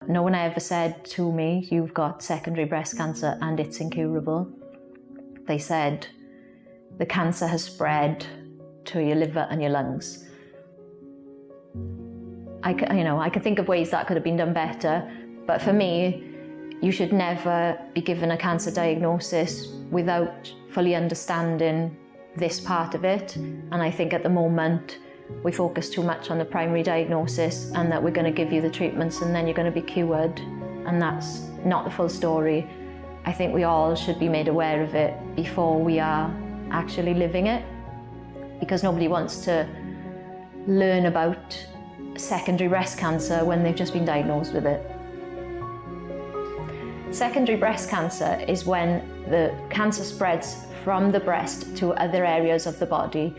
No one ever said to me, you've got secondary breast cancer and it's incurable. They said, the cancer has spread to your liver and your lungs. I could think of ways that could have been done better, but for me, you should never be given a cancer diagnosis without fully understanding this part of it. And I think at the moment, we focus too much on the primary diagnosis and that we're going to give you the treatments and then you're going to be cured. And that's not the full story. I think we all should be made aware of it before we are actually living it, because nobody wants to learn about secondary breast cancer when they've just been diagnosed with it. Secondary breast cancer is when the cancer spreads from the breast to other areas of the body.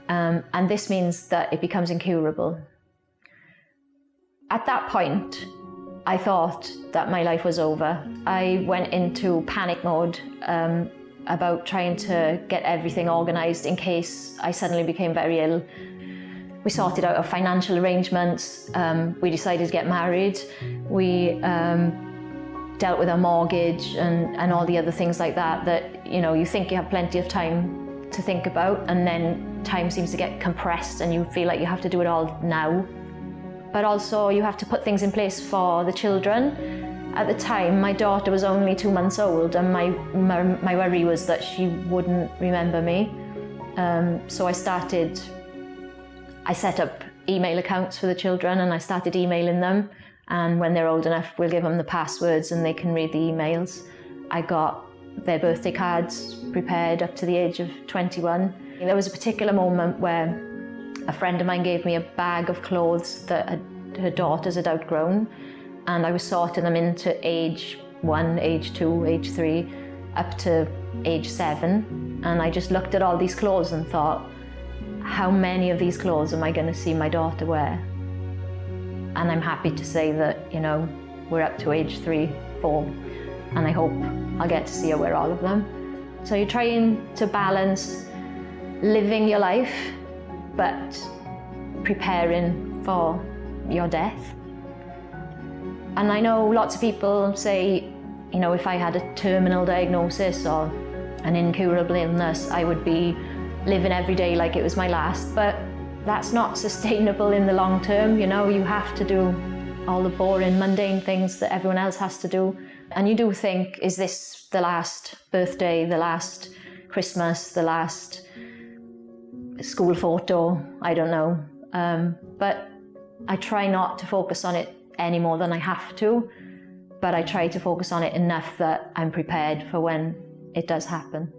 And this means that it becomes incurable. At that point, I thought that my life was over. I went into panic mode about trying to get everything organised in case I suddenly became very ill. We sorted out our financial arrangements. We decided to get married. We dealt with our mortgage and all the other things like that, you think you have plenty of time to think about, and then time seems to get compressed and you feel like you have to do it all now. But also you have to put things in place for the children. At the time, my daughter was only 2 months old and my worry was that she wouldn't remember me. So I set up email accounts for the children and I started emailing them. And when they're old enough, we'll give them the passwords and they can read the emails. I got their birthday cards prepared up to the age of 21. There was a particular moment where a friend of mine gave me a bag of clothes that her daughters had outgrown, and I was sorting them into age 1, age 2, age 3, up to age 7. And I just looked at all these clothes and thought, how many of these clothes am I going to see my daughter wear? And I'm happy to say that, we're up to age 3, 4, and I hope I'll get to see her wear all of them. So you're trying to balance living your life, but preparing for your death. And I know lots of people say, if I had a terminal diagnosis or an incurable illness, I would be living every day like it was my last, but that's not sustainable in the long term. You have to do all the boring, mundane things that everyone else has to do. And you do think, is this the last birthday, the last Christmas, the last school photo? I don't know. But I try not to focus on it any more than I have to, but I try to focus on it enough that I'm prepared for when it does happen.